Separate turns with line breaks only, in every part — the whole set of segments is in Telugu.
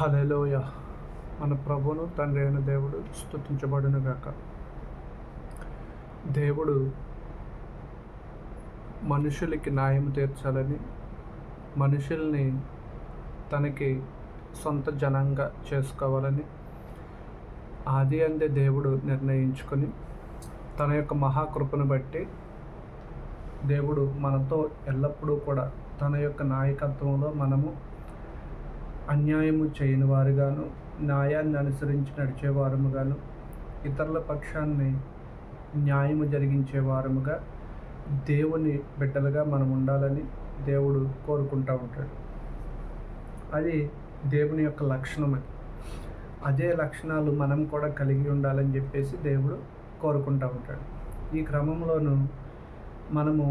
హల్లెలూయా. మన ప్రభువును తండ్రి అయిన దేవుడు స్తుతించబడును గాక. దేవుడు మనుషులకి న్యాయం తీర్చాలని, మనుషుల్ని తనకి సొంత జనంగా చేసుకోవాలని ఆది అందే దేవుడు నిర్ణయించుకొని తన యొక్క మహాకృపను బట్టి దేవుడు మనతో ఎల్లప్పుడూ కూడా తన యొక్క నాయకత్వంలో మనము అన్యాయము చేయని వారుగాను, న్యాయాన్ని అనుసరించి నడిచేవారముగాను, ఇతరుల పక్షాన్ని న్యాయము జరిగించే వారముగా దేవుని బిడ్డలుగా మనం ఉండాలని దేవుడు కోరుకుంటూ ఉంటాడు. అది దేవుని యొక్క లక్షణం. అదే లక్షణాలు మనం కూడా కలిగి ఉండాలని చెప్పేసి దేవుడు కోరుకుంటూ ఉంటాడు. ఈ క్రమంలోనూ మనము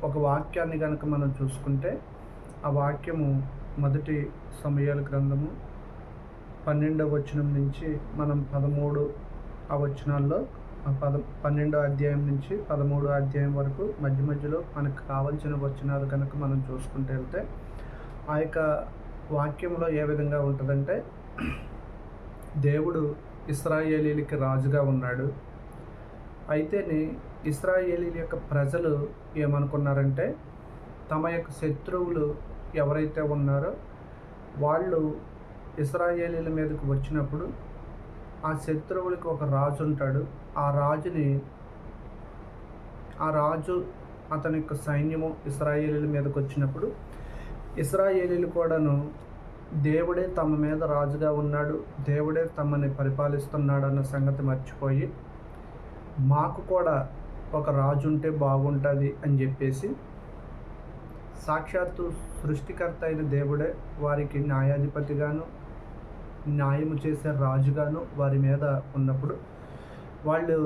ఒక వాక్యాన్ని కనుక మనం చూసుకుంటే, ఆ వాక్యము మొదటి సమూయేలు గ్రంథము 12వ వచనం నుంచి మనం 13 వచనాల్లో 12వ అధ్యాయం నుంచి 13వ అధ్యాయం వరకు మధ్య మధ్యలో మనకు కావలసిన వచనాలు కనుక మనం చూసుకుంటూ వెళ్తే, ఆ యొక్క వాక్యంలో ఏ విధంగా ఉంటుందంటే, దేవుడు ఇశ్రాయేలీలకి రాజుగా ఉన్నాడు. అయితేనే ఇశ్రాయేలీల యొక్క ప్రజలు ఏమనుకున్నారంటే, తమ యొక్క శత్రువులు ఎవరైతే ఉన్నారో వాళ్ళు ఇశ్రాయేలీల మీదకు వచ్చినప్పుడు ఆ శత్రువులకి ఒక రాజు ఉంటాడు. ఆ రాజు అతని యొక్క సైన్యము ఇశ్రాయేలీల మీదకి వచ్చినప్పుడు ఇశ్రాయేలీలు కూడాను దేవుడే తమ మీద రాజుగా ఉన్నాడు, దేవుడే తమని పరిపాలిస్తున్నాడు అన్న సంగతి మర్చిపోయి, మాకు కూడా ఒక రాజు ఉంటే బాగుంటుంది అని చెప్పేసి సాక్షాత్తు సృష్టికర్త అయిన దేవుడే వారికి న్యాయాధిపతిగాను, న్యాయము చేసే రాజుగాను వారి మీద ఉన్నప్పుడు వాళ్ళు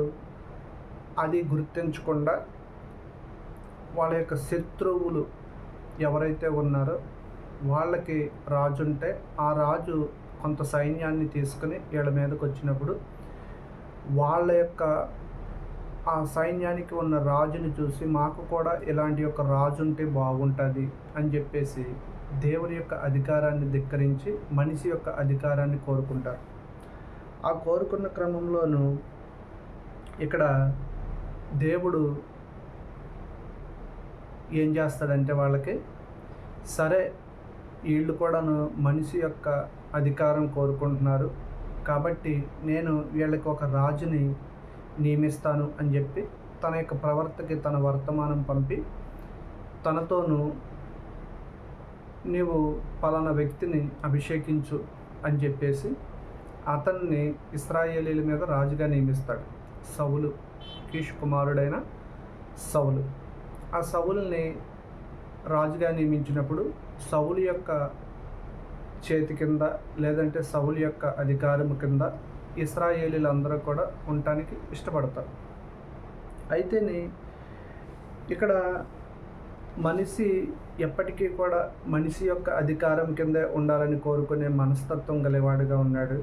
అది గుర్తించకుండా వాళ్ళ యొక్క శత్రువులు ఎవరైతే ఉన్నారో వాళ్ళకి రాజు ఉంటే ఆ రాజు కొంత సైన్యాన్ని తీసుకుని వీళ్ళ మీదకి వచ్చినప్పుడు వాళ్ళ యొక్క ఆ సైన్యానికి ఉన్న రాజుని చూసి మాకు కూడా ఇలాంటి యొక్క రాజు ఉంటే బాగుంటుంది అని చెప్పేసి దేవుని యొక్క అధికారాన్ని ధిక్కరించి మనిషి యొక్క అధికారాన్ని కోరుకుంటారు. ఆ కోరుకున్న క్రమంలోనూ ఇక్కడ దేవుడు ఏం చేస్తాడంటే, వాళ్ళకి సరే వీళ్ళు కూడాను మనిషి యొక్క అధికారం కోరుకుంటున్నారు కాబట్టి నేను వీళ్ళకి ఒక రాజుని నియమిస్తాను అని చెప్పి తన యొక్క ప్రవర్తకి తన వర్తమానం పంపి, తనతోనూ నీవు పలానా వ్యక్తిని అభిషేకించు అని చెప్పేసి అతన్ని ఇశ్రాయేలీల మీద రాజుగా నియమిస్తాడు. సౌలు, కీషు కుమారుడైన సౌలు. ఆ సౌలుని రాజుగా నియమించినప్పుడు సౌలు యొక్క చేతి కింద లేదంటే సౌలు యొక్క అధికారము కింద ఇశ్రాయేలీలందరూ కూడా ఉండటానికి ఇష్టపడతారు. అయితేనే ఇక్కడ మనిషి ఎప్పటికీ కూడా మనిషి యొక్క అధికారం కిందే ఉండాలని కోరుకునే మనస్తత్వం గలవాడుగా ఉన్నాడు.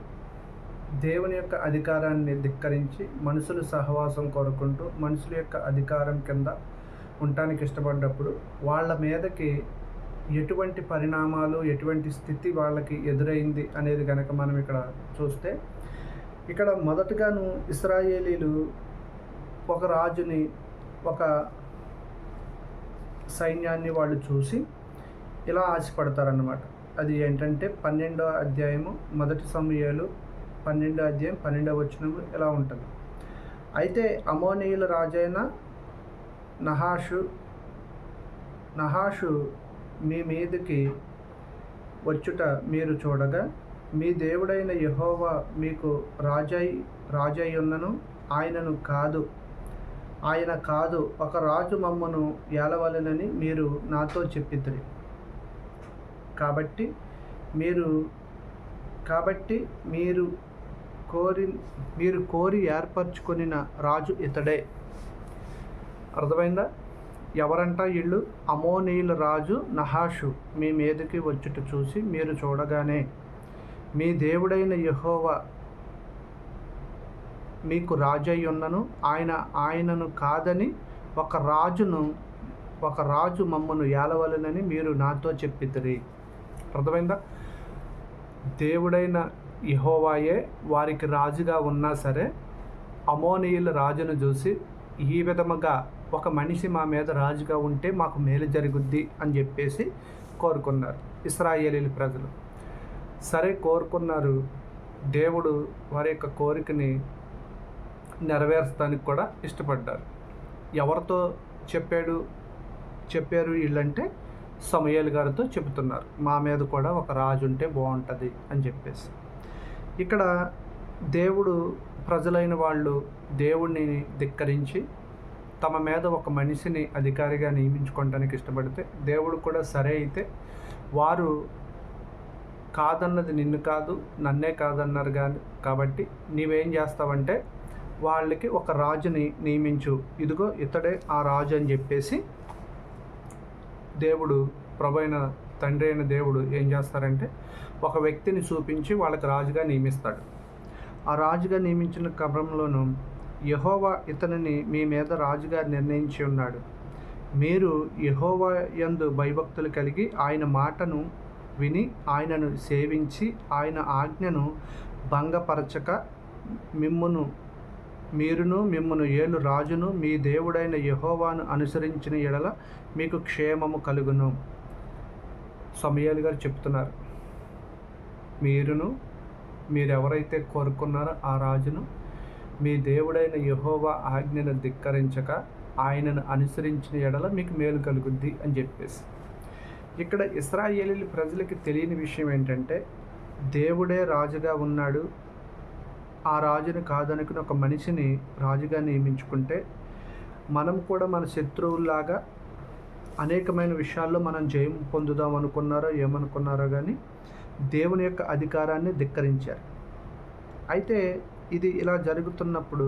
దేవుని యొక్క అధికారాన్ని ధిక్కరించి మనుషుల సహవాసం కోరుకుంటూ మనుషుల యొక్క అధికారం కింద ఉండటానికి ఇష్టపడ్డప్పుడు వాళ్ళ మీదకి ఎటువంటి పరిణామాలు, ఎటువంటి స్థితి వాళ్ళకి ఎదురైంది అనేది కనుక మనం ఇక్కడ చూస్తే, ఇక్కడ మొదటగాను ఇశ్రాయేలీలు ఒక రాజుని, ఒక సైన్యాన్ని వాళ్ళు చూసి ఇలా ఆశపడతారన్నమాట. అది ఏంటంటే 12వ అధ్యాయము మొదటి సమూయేలు 12వ అధ్యాయం 12వ వచనంలో ఇలా ఉంటుంది. అయితే అమోనీయుల రాజైన నహాషు మీ మీదకి వచ్చుట మీరు చూడగా, మీ దేవుడైన యెహోవా మీకు రాజై ఉన్నను ఆయన కాదు ఒక రాజు మమ్మను ఏలవలెనని మీరు నాతో చెప్పితిరి. కాబట్టి మీరు కోరి ఏర్పరచుకొనిన రాజు ఇతడే. అర్థమైందా? ఎవరంట వీళ్ళు? అమోనీయుల రాజు నహాషు మీ మీదకి వచ్చుట చూసి మీరు చూడగానే, మీ దేవుడైన యెహోవా మీకు రాజై ఉన్నను ఆయనను కాదని ఒక రాజు మమ్మను ఏలవలెనని మీరు నాతో చెప్పితిరి. అర్థమైందా? దేవుడైన యెహోవాయే వారికి రాజుగా ఉన్నా సరే అమోనీయుల రాజును చూసి ఈ విధముగా ఒక మనిషి మా మీద రాజుగా ఉంటే మాకు మేలు జరుగుద్ది అని చెప్పేసి కోరుకున్నారు ఇశ్రాయేలీల ప్రజలు. సరే కోరుకున్నారు. దేవుడు వారి యొక్క కోరికని నెరవేర్చడానికి కూడా ఇష్టపడ్డారు. ఎవరితో చెప్పారు వీళ్ళంటే సమూయేలు గారితో చెబుతున్నారు, మా మీద కూడా ఒక రాజు ఉంటే బాగుంటుంది అని చెప్పేసి. ఇక్కడ దేవుడు ప్రజలైన వాళ్ళు దేవుణ్ణి ధిక్కరించి తమ మీద ఒక మనిషిని అధికారిగా నియమించుకోవడానికి ఇష్టపడితే దేవుడు కూడా సరే అయితే వారు కాదన్నది నిన్ను కాదు నన్నే కాదన్నారు కాబట్టి నీవేం చేస్తావంటే వాళ్ళకి ఒక రాజుని నియమించు, ఇదిగో ఇతడే ఆ రాజు అని చెప్పేసి దేవుడు ప్రభువైన తండ్రి అయిన దేవుడు ఏం చేస్తారంటే ఒక వ్యక్తిని చూపించి వాళ్ళకి రాజుగా నియమిస్తాడు. ఆ రాజుగా నియమించిన క్రమంలోనూ యెహోవా ఇతనిని మీ మీద రాజుగా నిర్ణయించి ఉన్నాడు. మీరు యెహోవా యందు భయభక్తులు కలిగి ఆయన మాటను విని ఆయనను సేవించి ఆయన ఆజ్ఞను భంగపరచక మిమ్మును ఏలు రాజును మీ దేవుడైన యెహోవాను అనుసరించిన ఎడల మీకు క్షేమము కలుగును. సమూయేలు గారు చెప్తున్నారు, మీరెవరైతే కోరుకున్నారో ఆ రాజును మీ దేవుడైన యెహోవా ఆజ్ఞను ధిక్కరించక ఆయనను అనుసరించిన ఎడల మీకు మేలు కలుగుద్ది అని చెప్పేసి. ఇక్కడ ఇశ్రాయేలీల ప్రజలకి తెలియని విషయం ఏంటంటే దేవుడే రాజుగా ఉన్నాడు, ఆ రాజును కాదనుకుని ఒక మనిషిని రాజుగా నియమించుకుంటే మనం కూడా మన శత్రువుల్లాగా అనేకమైన విషయాల్లో మనం జయం పొందుదాం ఏమనుకున్నారో కానీ దేవుని యొక్క అధికారాన్ని ధిక్కరించారు. అయితే ఇది ఇలా జరుగుతున్నప్పుడు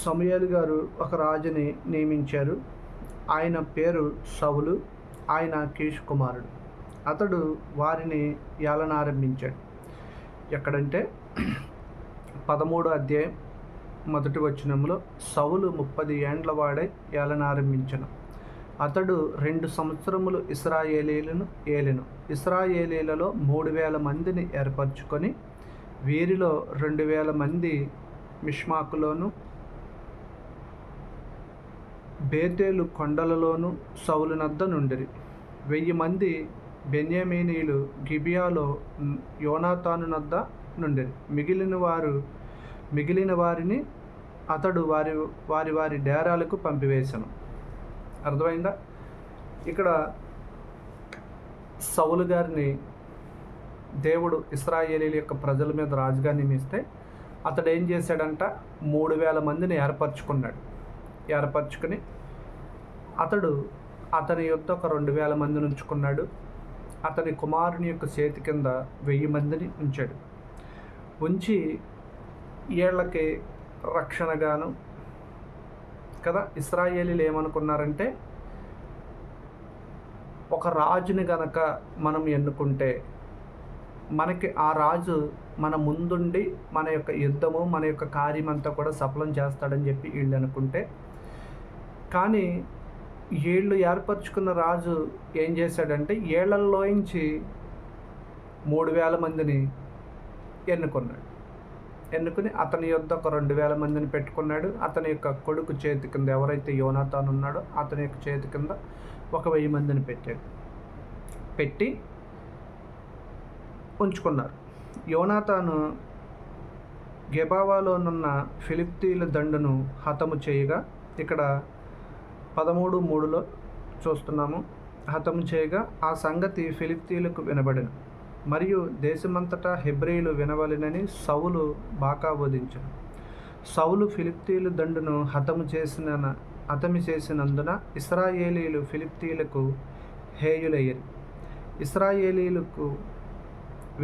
సమూయేలు గారు ఒక రాజుని నియమించారు. ఆయన పేరు సౌలు, ఆయన కీషు కుమారుడు. అతడు వారిని ఏలనారంభించాడు. ఎక్కడంటే 13వ అధ్యాయం 1వ వచనంలో సౌలు 30 ఏండ్ల వాడై ఏలనారంభించను. అతడు 2 సంవత్సరములు ఇశ్రాయేలీలను ఏలెను. ఇశ్రాయేలీలలో 3000 మందిని ఏర్పరచుకొని వీరిలో 2000 మంది మిష్మాకులోను బేతేలు కొండలలోను సౌలు నద్ద నుండిరి. 1000 మంది బెన్యామీనీయులు గిబియాలో యోనాతాను నద్ద నుండిరి. మిగిలిన వారిని అతడు వారి డేరాలకు పంపివేశను. అర్థమైందా? ఇక్కడ సౌలు గారిని దేవుడు ఇశ్రాయేలీల యొక్క ప్రజల మీద రాజుగా నియమిస్తే అతడు ఏం చేశాడంట, 3000 మందిని ఏర్పరచుకుని అతని యొద్ద ఒక 2000 మందిని ఉంచుకున్నాడు. అతని కుమారుని యొక్క చేతి కింద 1000 మందిని ఉంచాడు. ఉంచి వీళ్ళకి రక్షణగాను కదా. ఇశ్రాయేలీలు ఏమనుకున్నారంటే ఒక రాజుని గనక మనం ఎన్నుకుంటే మనకి ఆ రాజు మన ముందుండి మన యొక్క యుద్ధము మన యొక్క కార్యమంతా కూడా సఫలం చేస్తాడని చెప్పి వీళ్ళు అనుకుంటే, కానీ వీళ్ళు ఏర్పరచుకున్న రాజు ఏం చేశాడంటే ఏళ్లలోంచి 3000 మందిని ఎన్నుకుని అతని యొద్ద ఒక 2000 మందిని పెట్టుకున్నాడు. అతని యొక్క కొడుకు చేతి కింద ఎవరైతే యోనాతాను ఉన్నాడో అతని యొక్క చేతి కింద ఒక 1000 మందిని పెట్టి ఉంచుకున్నారు. యోనాతాను గెబావాలోనున్న ఫిలిష్తీయుల దండును హతము చేయగా, ఇక్కడ 13:3లో చూస్తున్నాము, హతము చేయగా ఆ సంగతి ఫిలిష్తీయులకు వినబడెను. మరియు దేశమంతటా హెబ్రీయులు వినవలెనని సౌలు బాకా బోధించెను. సౌలు ఫిలిష్తీయుల దండును హతము చేసినందున ఇశ్రాయేలీయులు ఫిలిష్తీయులకు హేయులయ్యారు. ఇశ్రాయేలీయులకు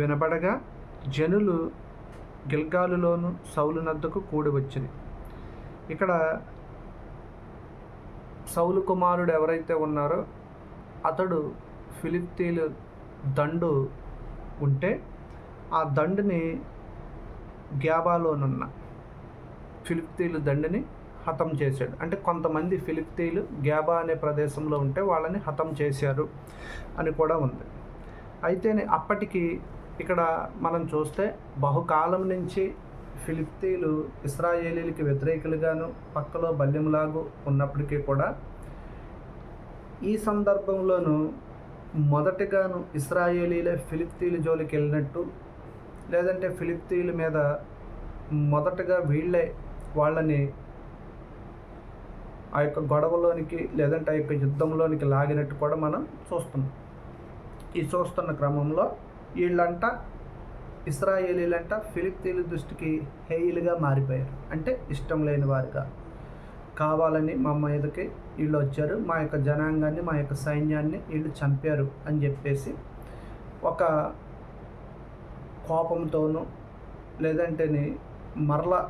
వినబడగా జనులు గిల్గాలులోను సౌలు నద్దకు కూడి వచ్చింది. ఇక్కడ సౌలు కుమారుడు ఎవరైతే ఉన్నారో అతడు ఫిలిష్తీయుల దండు ఉంటే ఆ దండుని గ్యాబాలోనున్న ఫిలిష్తీయుల దండుని హతం చేశాడు. అంటే కొంతమంది ఫిలిష్తీయులు గ్యాబా అనే ప్రదేశంలో ఉంటే వాళ్ళని హతం చేశారు అని కూడా ఉంది. అయితేనే అప్పటికి ఇక్కడ మనం చూస్తే బహుకాలం నుంచి ఫిలిప్తీలు ఇశ్రాయేలీలకి వ్యతిరేకులుగాను పక్కలో బల్యంలాగు ఉన్నప్పటికీ కూడా ఈ సందర్భంలోనూ మొదటగాను ఇశ్రాయేలీలే ఫిలిప్తీల జోలికి వెళ్ళినట్టు, లేదంటే ఫిలిప్తీల మీద మొదటగా వీళ్ళే వాళ్ళని ఆ యొక్క గొడవలోనికి లేదంటే ఆ యొక్క యుద్ధంలోనికి లాగినట్టు కూడా మనం చూస్తున్నాం. ఈ చూస్తున్న క్రమంలో వీళ్ళంట ఇశ్రాయేలీలంట ఫిలిప్తీల దృష్టికి హేయులుగా మారిపోయారు. అంటే ఇష్టం లేని వారుగా, కావాలని మా మీదకి వీళ్ళు వచ్చారు, మా యొక్క జనాంగాన్ని మా యొక్క సైన్యాన్ని వీళ్ళు చంపారు అని చెప్పేసి ఒక కోపంతోనూ లేదంటేని మరలా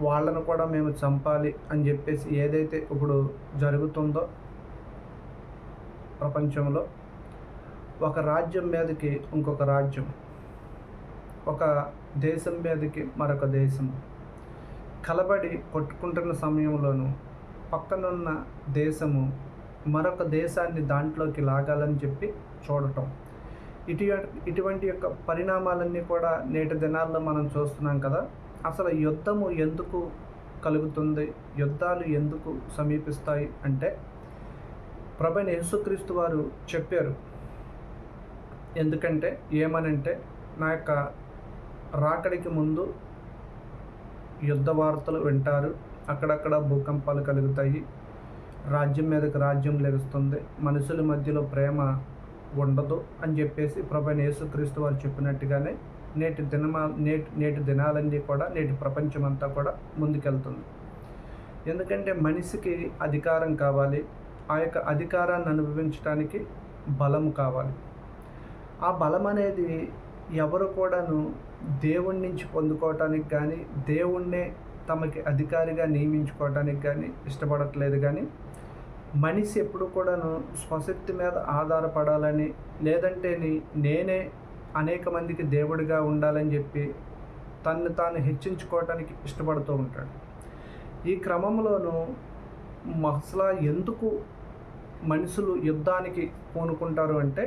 వాళ్ళను కూడా మేము చంపాలి అని చెప్పేసి ఏదైతే ఇప్పుడు జరుగుతుందో ప్రపంచంలో, ఒక రాజ్యం మీదకి ఇంకొక రాజ్యం, ఒక దేశం మీదకి మరొక దేశం కలబడి కొట్టుకుంటున్న సమయంలోనూ పక్కనున్న దేశము మరొక దేశాన్ని దాంట్లోకి లాగాలని చెప్పి చూడటం, ఇటువంటి యొక్క పరిణామాలన్నీ కూడా నేటి దినాల్లో మనం చూస్తున్నాం కదా. అసలు యుద్ధము ఎందుకు కలుగుతుంది, యుద్ధాలు ఎందుకు సమీపిస్తాయి అంటే ప్రభువైన యేసుక్రీస్తు వారు చెప్పారు. ఎందుకంటే ఏమనంటే నా యొక్క రాకడికి ముందు యుద్ధ వార్తలు వింటారు, అక్కడక్కడ భూకంపాలు కలుగుతాయి, రాజ్యం మీదకి రాజ్యం లెగుస్తుంది, మనుషుల మధ్యలో ప్రేమ ఉండదు అని చెప్పేసి ప్రభువైన యేసుక్రీస్తు వారు చెప్పినట్టుగానే నేటి దినాలన్నీ కూడా నేటి ప్రపంచం అంతా కూడా ముందుకెళ్తుంది. ఎందుకంటే మనిషికి అధికారం కావాలి, ఆ యొక్క అధికారాన్ని అనుభవించడానికి బలం కావాలి. ఆ బలం అనేది ఎవరు కూడాను దేవుడి నుంచి పొందుకోవటానికి కానీ, దేవుణ్ణే తమకి అధికారిగా నియమించుకోవటానికి కానీ ఇష్టపడట్లేదు. కానీ మనిషి ఎప్పుడు కూడాను స్వశక్తి మీద ఆధారపడాలని, లేదంటే నేనే అనేక మందికి దేవుడిగా ఉండాలని చెప్పి తన్ను తాను హెచ్చించుకోవటానికి ఇష్టపడుతూ ఉంటాడు. ఈ క్రమంలోనూ అసలు ఎందుకు మనుషులు యుద్ధానికి పూనుకుంటారు అంటే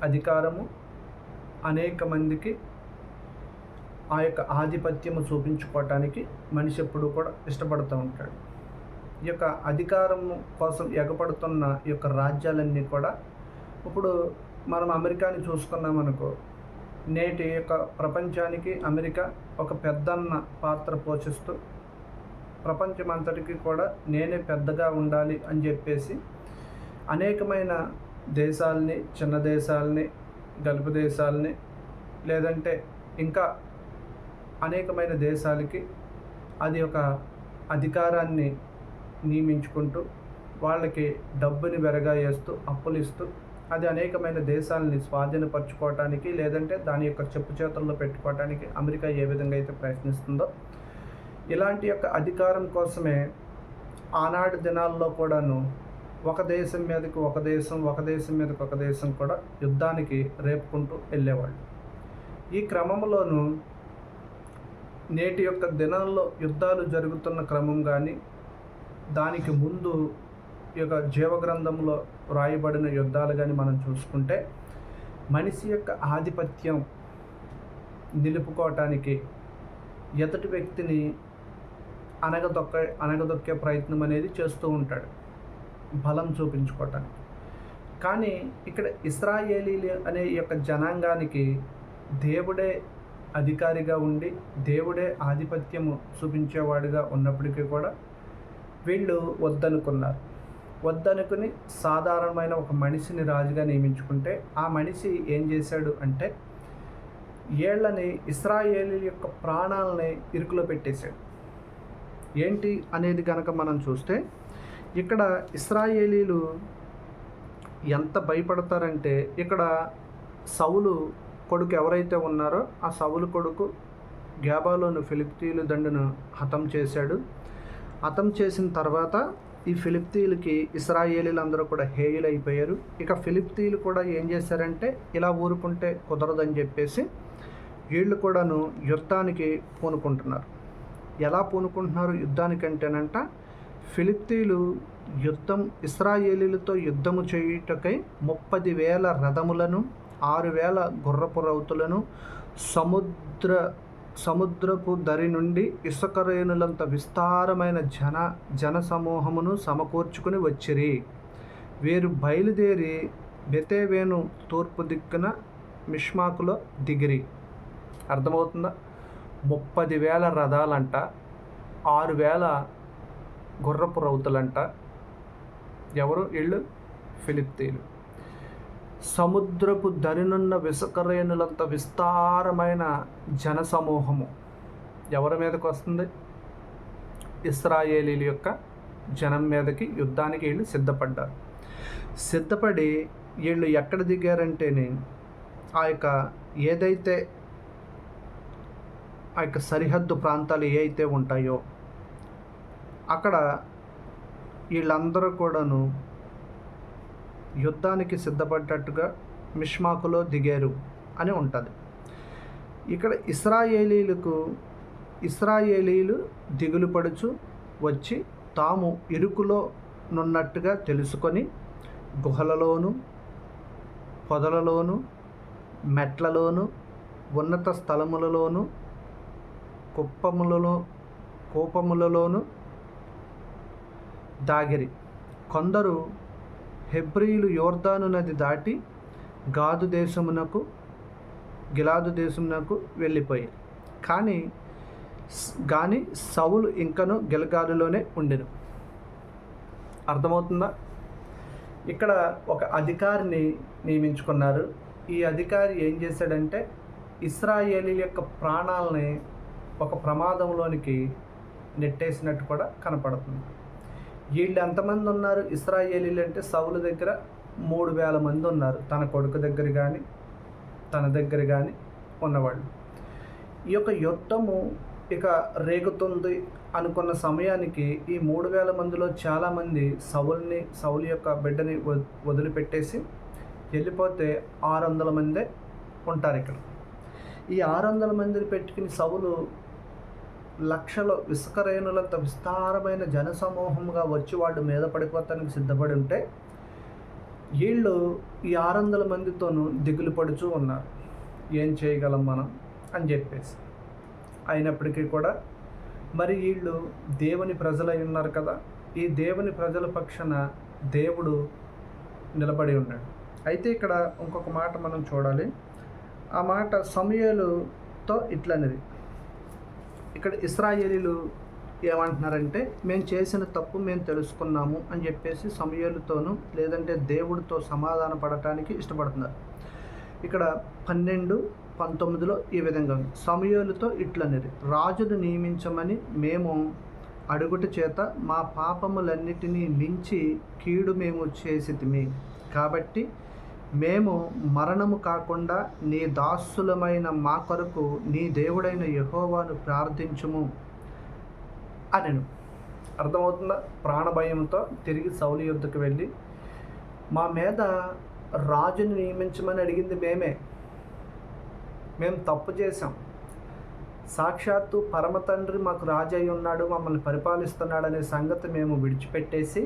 అధికారము అనేక మందికి ఆ యొక్క ఆధిపత్యము చూపించుకోవటానికి మనిషి ఎప్పుడు కూడా ఇష్టపడుతూ ఉంటాడు. ఈ యొక్క అధికారము కోసం ఎగపడుతున్న ఈ యొక్క రాజ్యాలన్నీ కూడా, ఇప్పుడు మనం అమెరికాని చూసుకున్నామనుకో, నేటి యొక్క ప్రపంచానికి అమెరికా ఒక పెద్దన్న పాత్ర పోషిస్తూ ప్రపంచమంతటికి కూడా నేనే పెద్దగా ఉండాలి అని చెప్పేసి అనేకమైన దేశాలని, చిన్న దేశాలని, గల్ఫ్ దేశాలని, లేదంటే ఇంకా అనేకమైన దేశాలకి అది ఒక అధికారాన్ని నియమించుకుంటూ వాళ్ళకి డబ్బుని వెరగా వేస్తూ అప్పులు ఇస్తూ అది అనేకమైన దేశాలని స్వాధీనపరచుకోవటానికి, లేదంటే దాని యొక్క చెప్పు చేతుల్లో పెట్టుకోవటానికి అమెరికా ఏ విధంగా అయితే ప్రయత్నిస్తుందో, ఇలాంటి యొక్క అధికారం కోసమే ఆనాటి దినాల్లో కూడాను ఒక దేశం మీదకి ఒక దేశం, ఒక దేశం మీదకి ఒక దేశం కూడా యుద్ధానికి రేపుకుంటూ వెళ్ళేవాళ్ళు. ఈ క్రమంలోనూ నేటి యొక్క దినాల్లో యుద్ధాలు జరుగుతున్న క్రమం కానీ, దానికి ముందు ఈ యొక్క జీవగ్రంథంలో వ్రాయబడిన యుద్ధాలు కానీ మనం చూసుకుంటే, మనిషి యొక్క ఆధిపత్యం నిలుపుకోవటానికి ఎదుటి వ్యక్తిని అణగదొక్కే ప్రయత్నం అనేది చేస్తూ ఉంటాడు, బలం చూపించుకోవటానికి. కానీ ఇక్కడ ఇశ్రాయేలీలు అనే ఈ యొక్క జనాంగానికి దేవుడే అధికారిగా ఉండి, దేవుడే ఆధిపత్యము చూపించేవాడుగా ఉన్నప్పటికీ కూడా వీళ్ళు వద్దనుకుని సాధారణమైన ఒక మనిషిని రాజుగా నియమించుకుంటే, ఆ మనిషి ఏం చేశాడు అంటే ఏళ్ళని ఇశ్రాయేలీల యొక్క ప్రాణాలని ఇరుకులో పెట్టేశాడు. ఏంటి అనేది కనుక మనం చూస్తే, ఇక్కడ ఇశ్రాయేలీలు ఎంత భయపడతారంటే, ఇక్కడ సౌలు కొడుకు ఎవరైతే ఉన్నారో ఆ సౌలు కొడుకు గ్యాబాలోని ఫిలిప్తీయుల దండును హతం చేశాడు. హతం చేసిన తర్వాత ఈ ఫిలిప్తీయులకి ఇశ్రాయేలీలందరూ కూడా హేయులైపోయారు. ఇక ఫిలిప్తీయులు కూడా ఏం చేశారంటే, ఇలా ఊరుకుంటే కుదరదని చెప్పేసి వీళ్ళు కూడాను యుద్ధానికి పూనుకుంటున్నారు. ఎలా పూనుకుంటున్నారు యుద్ధానికి అంటేనంట, ఫిలిప్తీయులు ఇశ్రాయేలీయులతో యుద్ధము చేయుటకై 30,000 రథములను 6,000 గుర్రపు రౌతులను సముద్రపు దరి నుండి ఇసుక రేణులంత విస్తారమైన జనసమూహమును సమకూర్చుకుని వచ్చిరి. వీరు బయలుదేరి బెతేవేను తూర్పు దిక్కున మిష్మాకులో దిగిరి. అర్థమవుతుందా? 30,000 రథాలంట, 6,000 గుర్రపు రౌతులంట. ఎవరు వీళ్ళు? ఫిలిష్తీయులు. సముద్రపు దరినున్న ఇసుకరేణులంత విస్తారమైన జనసమూహము ఎవరి మీదకి వస్తుంది? ఇశ్రాయేలీయుల యొక్క జనం మీదకి యుద్ధానికి వీళ్ళు సిద్ధపడ్డారు. సిద్ధపడి వీళ్ళు ఎక్కడ దిగారంటేనే ఆ యొక్క సరిహద్దు ప్రాంతాలు ఏ అయితే ఉంటాయో అక్కడ వీళ్ళందరూ కూడాను యుద్ధానికి సిద్ధపడ్డట్టుగా మిష్మాకులో దిగారు అని ఉంటుంది. ఇక్కడ ఇశ్రాయేలీయులు దిగులు పడుచు వచ్చి తాము ఇరుకులో నున్నట్టుగా తెలుసుకొని గుహలలోను, పొదలలోను, మెట్లలోను, ఉన్నత స్థలములలోను, కూపములలోను దాగిరి. కొందరు హెబ్రీయులు యోర్దాను నది దాటి గిలాదు దేశమునకు వెళ్ళిపోయారు. కానీ సౌలు ఇంకను గిల్గాలులోనే ఉండెను. అర్థమవుతుందా? ఇక్కడ ఒక అధికారిని నియమించుకున్నారు. ఈ అధికారి ఏం చేశాడంటే ఇశ్రాయేలీయుల యొక్క ప్రాణాలని ఒక ప్రమాదంలోనికి నెట్టేసినట్టు కూడా కనపడుతుంది. వీళ్ళు ఎంతమంది ఉన్నారు? ఇశ్రాయేలీయులు అంటే సౌలు దగ్గర 3,000 మంది ఉన్నారు. తన కొడుకు దగ్గర కానీ తన దగ్గర కానీ ఉన్నవాళ్ళు. ఈ యొక్క యుద్ధము ఇక రేగుతుంది అనుకున్న సమయానికి ఈ 3,000 మందిలో చాలామంది సౌలు యొక్క బిడ్డని వదిలిపెట్టేసి వెళ్ళిపోతే 600 మందే ఉంటారు ఇక్కడ. ఈ 600 మందిని పెట్టుకుని సౌలు లక్షల ఇసుక రేణులంత విస్తారమైన జనసమూహంగా వచ్చి వాళ్ళు మీద పడిపోతానికి సిద్ధపడి ఉంటే వీళ్ళు ఈ 600 మందితోనూ దిగులు పడుచూ ఉన్నారు. ఏం చేయగలం మనం అని చెప్పేసి. అయినప్పటికీ కూడా మరి వీళ్ళు దేవుని ప్రజలై ఉన్నారు కదా, ఈ దేవుని ప్రజల పక్షాన దేవుడు నిలబడి ఉన్నాడు. అయితే ఇక్కడ ఇంకొక మాట మనం చూడాలి. ఆ మాట సమూయేలుతో ఇట్లనేది. ఇక్కడ ఇశ్రాయేలీయులు ఏమంటున్నారంటే మేము చేసిన తప్పు మేము తెలుసుకున్నాము అని చెప్పేసి సమూయేలుతోనూ లేదంటే దేవుడితో సమాధాన పడటానికి ఇష్టపడుతున్నారు. ఇక్కడ 12-19లో ఈ విధంగా ఉంది. సమూయేలుతో ఇట్లనేది, రాజును నియమించమని మేము అడుగుట చేత మా పాపములన్నిటినీ మించి కీడు మేము చేసితిమి. కాబట్టి మేము మరణము కాకుండా నీ దాసులమైన మా కొరకు నీ దేవుడైన యెహోవాను ప్రార్థించుము అనెను. అర్థమవుతుందా? ప్రాణభయంతో తిరిగి సౌలు యుద్ధకు వెళ్ళి మా మీద రాజుని నియమించమని అడిగింది మేము తప్పు చేశాం. సాక్షాత్తు పరమ తండ్రి మాకు రాజు అయి ఉన్నాడు, మమ్మల్ని పరిపాలిస్తున్నాడు అనే సంగతి మేము విడిచిపెట్టేసి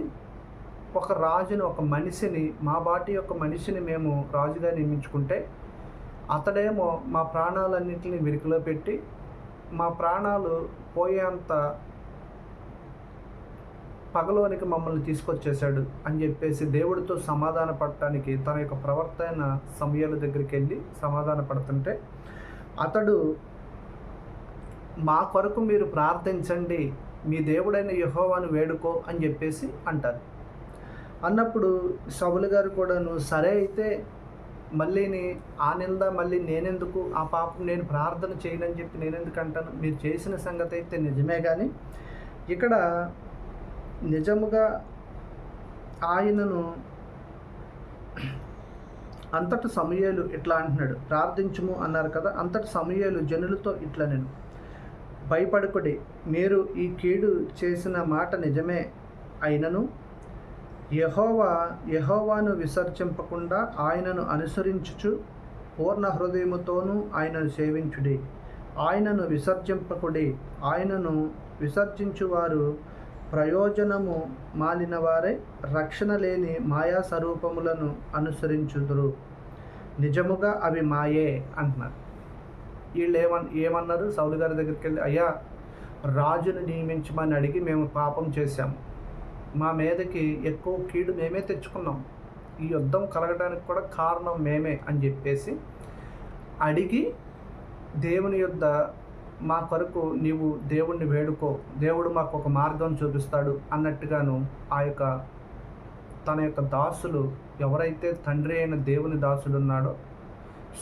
ఒక రాజుని, ఒక మనిషిని, మా బాటి యొక్క మనిషిని మేము రాజుగా నియమించుకుంటే అతడేమో మా ప్రాణాలన్నింటినీ విరికిలో పెట్టి మా ప్రాణాలు పోయేంత పగలోనికి మమ్మల్ని తీసుకొచ్చేసాడు అని చెప్పేసి దేవుడితో సమాధాన పడటానికి తన యొక్క ప్రవర్తన సమూయేలు దగ్గరికి వెళ్ళి సమాధాన పడుతుంటే అతడు మా కొరకు మీరు ప్రార్థించండి, మీ దేవుడైన యెహోవాను వేడుకో అని చెప్పేసి అంటారు. అన్నప్పుడు సౌలు గారు కూడాను సరే అయితే మళ్ళీ ఆ నింద మళ్ళీ నేనెందుకు, ఆ పాపం నేను ప్రార్థన చేయనని చెప్పి నేనెందుకు అంటాను, మీరు చేసిన సంగతి అయితే నిజమే. కానీ ఇక్కడ నిజముగా ఆయనను అంతటి సమూయేలు ఇట్లా అంటున్నాడు, ప్రార్థించుము అన్నారు కదా. అంతటి సమూయేలు జనులతో ఇట్లా, నేను భయపడకుడి, మీరు ఈ కీడు చేసిన మాట నిజమే అయినను యెహోవాను విసర్జింపకుండా ఆయనను అనుసరించుచు పూర్ణ హృదయముతోనూ ఆయనను సేవించుడి. ఆయనను విసర్జింపకుడి, ఆయనను విసర్జించువారు ప్రయోజనము మాలిన వారై రక్షణ లేని మాయా స్వరూపములను అనుసరించుదురు. నిజముగా అవి మాయే అంటున్నారు. వీళ్ళు ఏమన్నారు? సౌలు గారి దగ్గరికి వెళ్ళి, అయ్యా, రాజును నియమించమని అడిగి మేము పాపం చేశాము, మా మీదకి ఎక్కువ కీడు మేమే తెచ్చుకున్నాం, ఈ యుద్ధం కలగడానికి కూడా కారణం మేమే అని చెప్పేసి అడిగి దేవుని యొద్ద మా కొరకు నీవు దేవుణ్ణి వేడుకో, దేవుడు మాకు ఒక మార్గం చూపిస్తాడు అన్నట్టుగాను తన యొక్క దాసులు, ఎవరైతే తండ్రి అయిన దేవుని దాసుడు ఉన్నాడో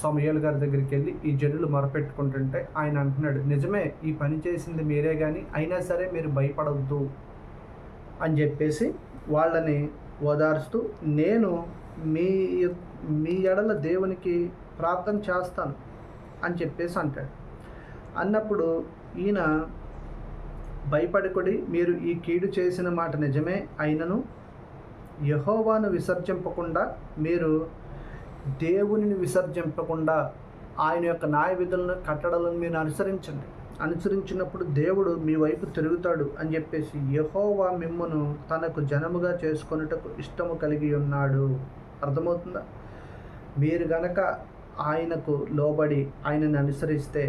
సమూయేలు గారి దగ్గరికి వెళ్ళి ఈ జనులు మొరపెట్టుకుంటుంటే ఆయన అంటున్నాడు, నిజమే, ఈ పని చేసింది మీరే, కానీ అయినా సరే మీరు భయపడవద్దు అని చెప్పేసి వాళ్ళని ఓదార్స్తూ, నేను మీ ఎడల దేవునికి ప్రార్థన చేస్తాను అని చెప్పేసి అంటాడు. అన్నప్పుడు ఈయన, భయపడకుడి, మీరు ఈ కీడు చేసిన మాట నిజమే, అయినను యెహోవాను విసర్జింపకుండా, మీరు దేవునిని విసర్జింపకుండా ఆయన యొక్క న్యాయ విధులను కట్టడలను మీరు అనుసరించినప్పుడు దేవుడు మీ వైపు తిరుగుతాడు అని చెప్పేసి యెహోవా మిమ్మును తనకు జనముగా చేసుకొనుటకు ఇష్టము కలిగి ఉన్నాడు. అర్థమవుతుందా? మీరు గనక ఆయనకు లోబడి ఆయనని అనుసరిస్తే,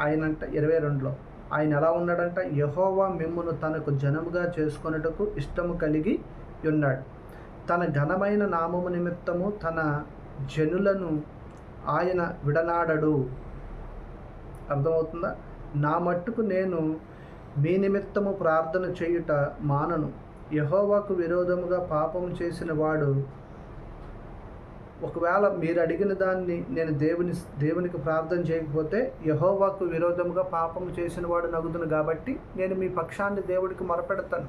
ఆయనంట 22లో ఆయన ఎలా ఉన్నాడంట, యెహోవా మిమ్మును తనకు జనముగా చేసుకొనుటకు ఇష్టము కలిగి ఉన్నాడు, తన ఘనమైన నామము నిమిత్తము తన జనులను ఆయన విడనాడడు. అర్థమవుతుందా? నా మట్టుకు నేను మీ నిమిత్తము ప్రార్థన చేయుట మానను. యెహోవాకు విరోధముగా పాపము చేసిన వాడు, ఒకవేళ మీరు అడిగిన దాన్ని నేను దేవునికి ప్రార్థన చేయకపోతే యెహోవాకు విరోధముగా పాపము చేసిన వాడు నగుదును, కాబట్టి నేను మీ పక్షాన్ని దేవుడికి మొరపెడతాను.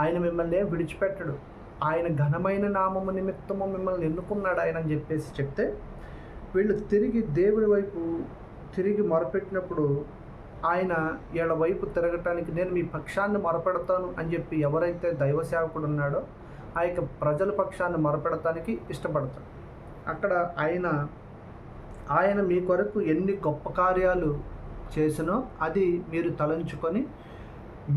ఆయన మిమ్మల్ని విడిచిపెట్టడు, ఆయన ఘనమైన నామము నిమిత్తము మిమ్మల్ని ఎన్నుకున్నాడు ఆయన అని చెప్పేసి చెప్తే, వీళ్ళు దేవుడి వైపు తిరిగి మొరపెట్టినప్పుడు ఆయన వీళ్ళ వైపు తిరగటానికి నేను మీ పక్షాన్ని మొరపెడతాను అని చెప్పి ఎవరైతే దైవ సేవకుడు ఉన్నాడో ఆ యొక్క ప్రజల పక్షాన్ని మొరపెడటానికి ఇష్టపడతాడు. అక్కడ ఆయన మీ కొరకు ఎన్ని గొప్ప కార్యాలు చేసినో అది మీరు తలంచుకొని,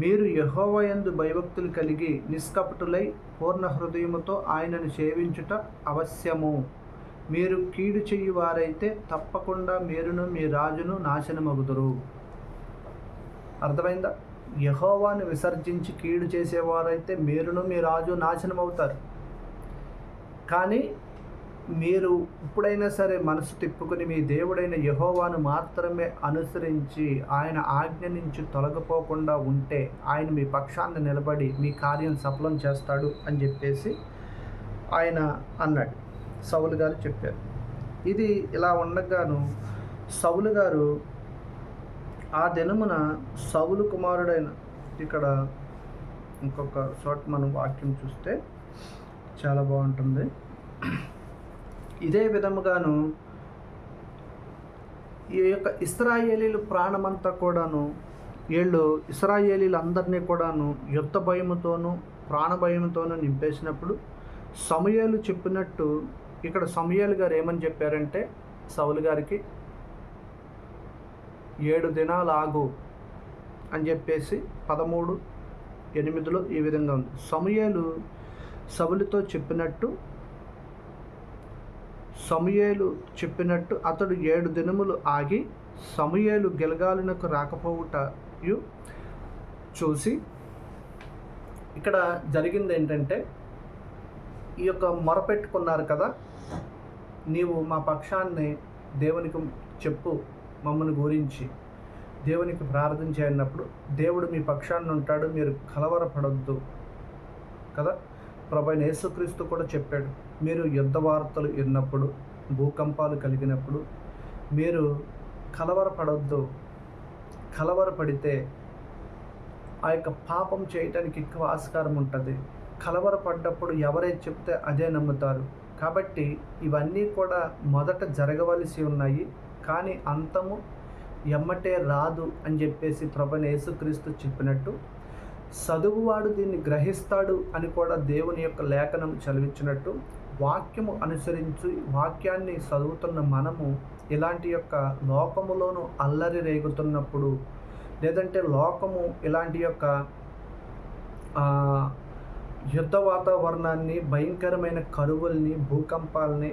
మీరు యెహోవా యందు భయభక్తులు కలిగి నిష్కపటులై పూర్ణ హృదయముతో ఆయనను సేవించుట అవశ్యము. మీరు కీడు చెయ్యువారైతే తప్పకుండా మీరును మీ రాజును నాశనమగుదురు. అర్థమైందా? యెహోవాను విసర్జించి కీడు చేసేవారైతే మీరును మీ రాజు నాశనం అవుతారు. కానీ మీరు ఇప్పుడైనా సరే మనసు తిప్పుకొని మీ దేవుడైన యెహోవాను మాత్రమే అనుసరించి ఆయన ఆజ్ఞ నుంచి తొలగిపోకుండా ఉంటే ఆయన మీ పక్షాన్ని నిలబడి మీ కార్యం సఫలం చేస్తాడు అని చెప్పేసి ఆయన అన్నాడు. సౌలు గారు చెప్పారు. ఇది ఇలా ఉండగాను సౌలు గారు ఆ దినమున సౌలు కుమారుడైన, ఇక్కడ ఇంకొక చోట మనం వాక్యం చూస్తే చాలా బాగుంటుంది. ఇదే విధముగాను ఈ యొక్క ఇశ్రాయేలీల ప్రాణమంతా కూడాను, వీళ్ళు ఇశ్రాయేలీలందరినీ కూడాను యుద్ధ భయముతోనూ ప్రాణ భయముతోనూ నింపేసినప్పుడు సమూయేలు చెప్పినట్టు ఇక్కడ సమూయేలు గారు ఏమని చెప్పారంటే సౌలు గారికి, 7 దినాలు ఆగు అని చెప్పేసి 13:8 ఈ విధంగా ఉంది. సమూయేలు సౌలుతో చెప్పినట్టు అతడు 7 దినములు ఆగి సమూయేలు గిల్గాలునకు రాకపోవుటయు చూసి, ఇక్కడ జరిగింది ఏంటంటే, ఈ యొక్క మొరపెట్టుకున్నారు కదా, నీవు మా పక్షాన్ని దేవునికి చెప్పు, మమ్మల్ని గురించి దేవునికి ప్రార్థన చేయనప్పుడు దేవుడు మీ పక్షాన్ని ఉంటాడు, మీరు కలవరపడొద్దు కదా. ప్రభువైన యేసుక్రీస్తు కూడా చెప్పాడు, మీరు యుద్ధ వార్తలు విన్నప్పుడు, భూకంపాలు కలిగినప్పుడు మీరు కలవరపడొద్దు. కలవరపడితే ఆ యొక్క పాపం చేయటానికి ఎక్కువ ఆస్కారం ఉంటుంది. కలవరపడ్డప్పుడు ఎవరైతే చెప్తే అదే నమ్ముతారు. కాబట్టి ఇవన్నీ కూడా మొదట జరగవలసి ఉన్నాయి, కానీ అంతము ఎమ్మటే రాదు అని చెప్పేసి ప్రభువైన యేసుక్రీస్తు చెప్పినట్టు, చదువువాడు దీన్ని గ్రహిస్తాడు అని కూడా దేవుని యొక్క లేఖనం చదివించినట్టు, వాక్యము అనుసరించి వాక్యాన్ని చదువుతున్న మనము ఇలాంటి యొక్క లోకములోను అల్లరి రేగుతున్నప్పుడు, లేదంటే లోకము ఇలాంటి యొక్క యుద్ధ వాతావరణాన్ని, భయంకరమైన కరువుల్ని, భూకంపాలని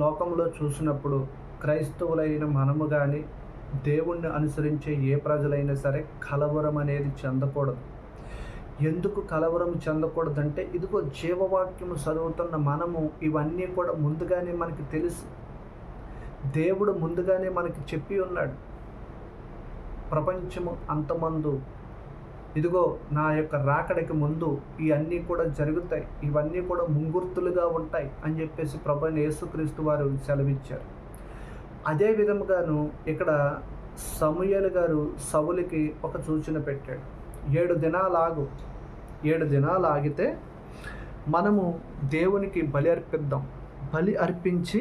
లోకంలో చూసినప్పుడు క్రైస్తవులైన మనము కానీ, దేవుణ్ణి అనుసరించే ఏ ప్రజలైనా సరే కలవరం అనేది చెందకూడదు. ఎందుకు కలవరం చెందకూడదంటే, ఇదిగో జీవవాక్యము చదువుతున్న మనము ఇవన్నీ కూడా ముందుగానే మనకి తెలుసు. దేవుడు ముందుగానే మనకి చెప్పి ఉన్నాడు. ప్రపంచము అంతమందు ఇదిగో నా యొక్క రాకడికి ముందు ఇవన్నీ కూడా జరుగుతాయి, ఇవన్నీ కూడా ముంగుర్తులుగా ఉంటాయి అని చెప్పేసి ప్రభువైన యేసుక్రీస్తు వారు సెలవిచ్చారు. అదే విధముగాను ఇక్కడ సమూయేలు గారు సౌలుకి ఒక సూచన పెట్టాడు. 7 దినాలు ఆగు, 7 దినాలు ఆగితే మనము దేవునికి బలి అర్పిద్దాం, బలి అర్పించి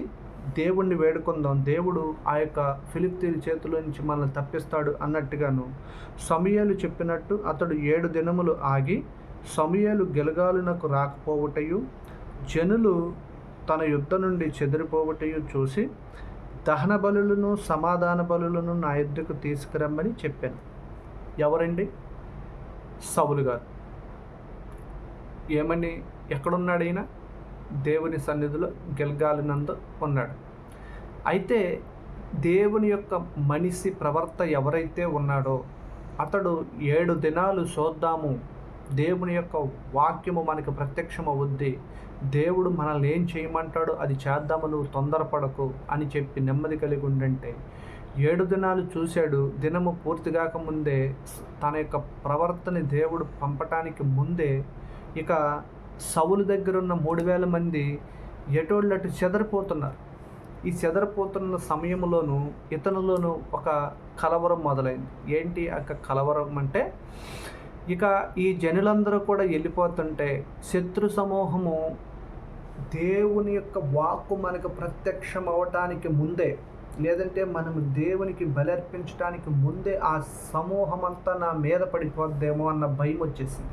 దేవుణ్ణి వేడుకుందాం, దేవుడు ఆ యొక్క ఫిలిష్తీయుల చేతిలో నుంచి మనల్ని తప్పిస్తాడు అన్నట్టుగాను సమూయేలు చెప్పినట్టు అతడు 7 దినములు ఆగి సమూయేలు గిల్గాలునకు రాకపోవటయు జనులు తన యుద్ధ నుండి చెదిరిపోవటయు చూసి దహన బలులను సమాధాన బలులను నా యుద్ధకు తీసుకురమ్మని చెప్పాను. ఎవరండి? సౌలు గారు. ఏమని ఎక్కడున్నాడు ఈయన? దేవుని సన్నిధిలో గిల్గాలునందు ఉన్నాడు. అయితే దేవుని యొక్క మనిషి ప్రవర్త ఎవరైతే ఉన్నాడో అతడు 7 దినాలు చూద్దాము, దేవుని యొక్క వాక్యము మనకు ప్రత్యక్షమవుద్ది, దేవుడు మనల్ని ఏం చేయమంటాడో అది చేద్దాము, నువ్వు తొందరపడకు అని చెప్పి నెమ్మది కలిగి ఉండంటే 7 దినాలు చూశాడు. దినము పూర్తిగాక ముందే తన యొక్క ప్రవర్తన దేవుడు పంపటానికి ముందే ఇక సౌలు దగ్గర ఉన్న 3000 మంది ఎటోళ్ళటు చెదరిపోతున్నారు. ఈ చెదరిపోతున్న సమయంలోనూ ఇతనిలోనూ ఒక కలవరం మొదలైంది. ఏంటి ఆ కలవరం అంటే, ఇక ఈ జనులందరూ కూడా వెళ్ళిపోతుంటే శత్రు సమూహము దేవుని యొక్క వాక్కు మనకు ప్రత్యక్షం అవటానికి ముందే, లేదంటే మనము దేవునికి బలి అర్పించడానికి ముందే ఆ సమూహం అంతా నా మీద పడిపోద్దేమో అన్న భయం వచ్చేసింది.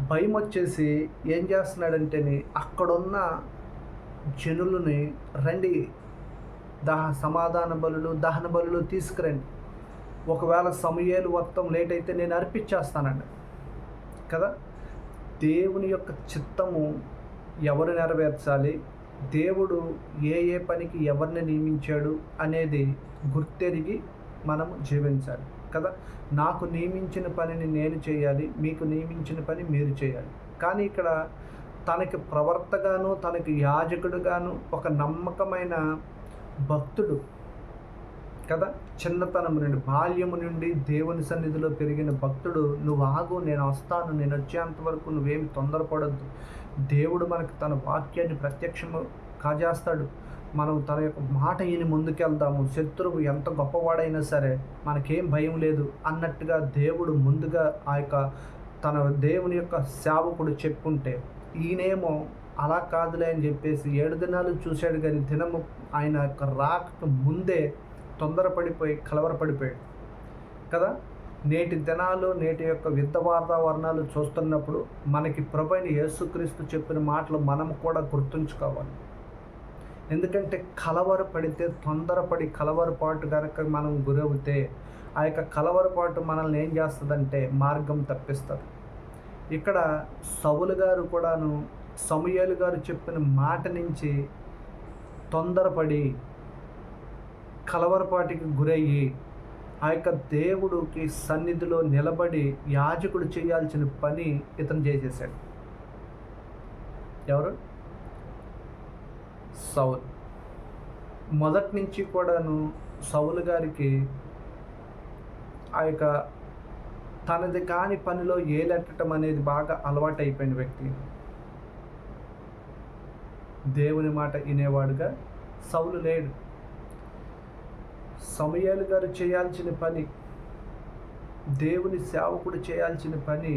భయం వచ్చేసి ఏం చేస్తున్నాడంటేని అక్కడున్న జనులని రండి, సమాధాన బలులు దహన బలులు తీసుకురండి, ఒకవేళ సమూయేలు మొత్తం లేట్ అయితే నేను అర్పించేస్తానండి కదా. దేవుని యొక్క చిత్తము ఎవరు నెరవేర్చాలి, దేవుడు ఏ పనికి ఎవరిని నియమించాడు అనేది గుర్తెరిగి మనము జీవించాలి కదా. నాకు నియమించిన పనిని నేను చేయాలి, మీకు నియమించిన పని మీరు చేయాలి. కానీ ఇక్కడ తనకి ప్రవర్తగాను, తనకి యాజకుడుగాను ఒక నమ్మకమైన భక్తుడు కదా, చిన్నతనం నుండి బాల్యము నుండి దేవుని సన్నిధిలో పెరిగిన భక్తుడు, నువ్వు ఆగు, నేను వస్తాను, నేను వచ్చేంత వరకు నువ్వేమి తొందరపడద్దు, దేవుడు మనకు తన వాక్యాన్ని ప్రత్యక్షము కాజేస్తాడు, మనం తన యొక్క మాట ఈయన ముందుకెళ్దాము, శత్రువు ఎంత గొప్పవాడైనా సరే మనకేం భయం లేదు అన్నట్టుగా దేవుడు ముందుగా ఆ యొక్క తన దేవుని యొక్క సేవకుడు చెప్పుంటే, ఈయనేమో అలా కాదులే అని చెప్పేసి 7 దినాలు చూశాడు. కానీ దినము ఆయన యొక్క రాక ముందే తొందరపడిపోయి కలవరపడిపోయాడు కదా. నేటి దినాలు, నేటి యొక్క యుద్ధ వాతావరణాలు చూస్తున్నప్పుడు మనకి ప్రభువైన యేసుక్రీస్తు చెప్పిన మాటలు మనం కూడా గుర్తుంచుకోవాలి. ఎందుకంటే కలవరపడితే, తొందరపడి కలవరపాటు కనుక మనం గురవుతే ఆ యొక్క కలవరపాటు మనల్ని ఏం చేస్తుందంటే మార్గం తప్పిస్తుంది. ఇక్కడ సౌలు గారు కూడాను సమూయేలు గారు చెప్పిన మాట నుంచి తొందరపడి కలవరపాటికి గురయ్యి ఆ యొక్క దేవుడికి సన్నిధిలో నిలబడి యాజకుడు చేయాల్సిన పని ఇతను చేసేసాడు. ఎవరు? సౌలు. మొదటి నుంచి కూడాను సౌలు గారికి ఆ యొక్క తనది కాని పనిలో ఏలెట్టడం అనేది బాగా అలవాటు అయిపోయిన వ్యక్తి. దేవుని మాట వినేవాడుగా సౌలు లేడు. సమూయేలు గారు చేయాల్సిన పని, దేవుని సేవకుడు చేయాల్సిన పని